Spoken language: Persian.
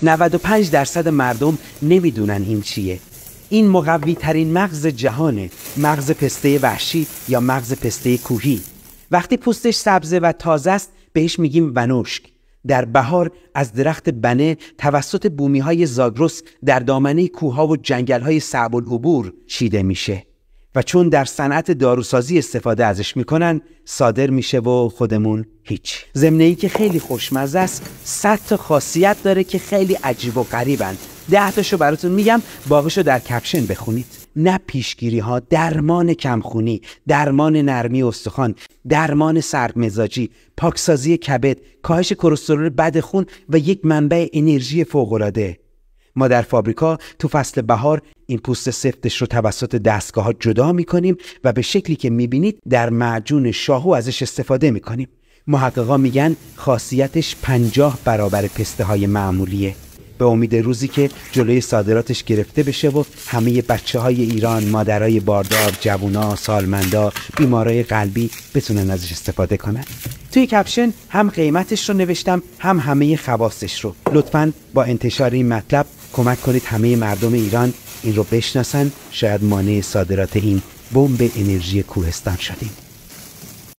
95% مردم نمیدونن این چیه. این مقوی ترین مغز جهانه، مغز پسته وحشی یا مغز پسته کوهی. وقتی پوستش سبزه و تازه است بهش میگیم بنوشک. در بهار از درخت بنه توسط بومی‌های زاگرس در دامنه کوه‌ها و جنگل‌های صعب العبور چیده میشه و چون در صنعت داروسازی استفاده ازش میکنن صادر میشه و خودمون هیچ. ضمن‌ای که خیلی خوشمزه است، 100 تا خاصیت داره که خیلی عجیب و غریبن. 10 تاشو براتون میگم، باقیشو در کپشن بخونید. نه پیشگیری ها، درمان کمخونی، درمان نرمی استخوان، درمان سردمزاجی، پاکسازی کبد، کاهش کلسترول بد خون و یک منبع انرژی فوق‌العاده. ما در فابریکا تو فصل بهار این پوست سفتش رو توسط دستگاه‌ها جدا می‌کنیم و به شکلی که می‌بینید در معجون شاهو ازش استفاده می‌کنیم. محققا میگن خاصیتش 50 برابر پسته‌های معمولیه. به امید روزی که جلوی صادراتش گرفته بشه و همه بچه‌های ایران، مادرای باردار، جوونا، سالمندا، بیمارای قلبی بتونن ازش استفاده کنن. توی کپشن هم قیمتش رو نوشتم، هم همه خواصش رو. لطفاً با انتشار این مطلب کمک کنید همه مردم ایران این رو بشناسن. شاید مانع صادرات این بمب انرژی کوهستان شدیم.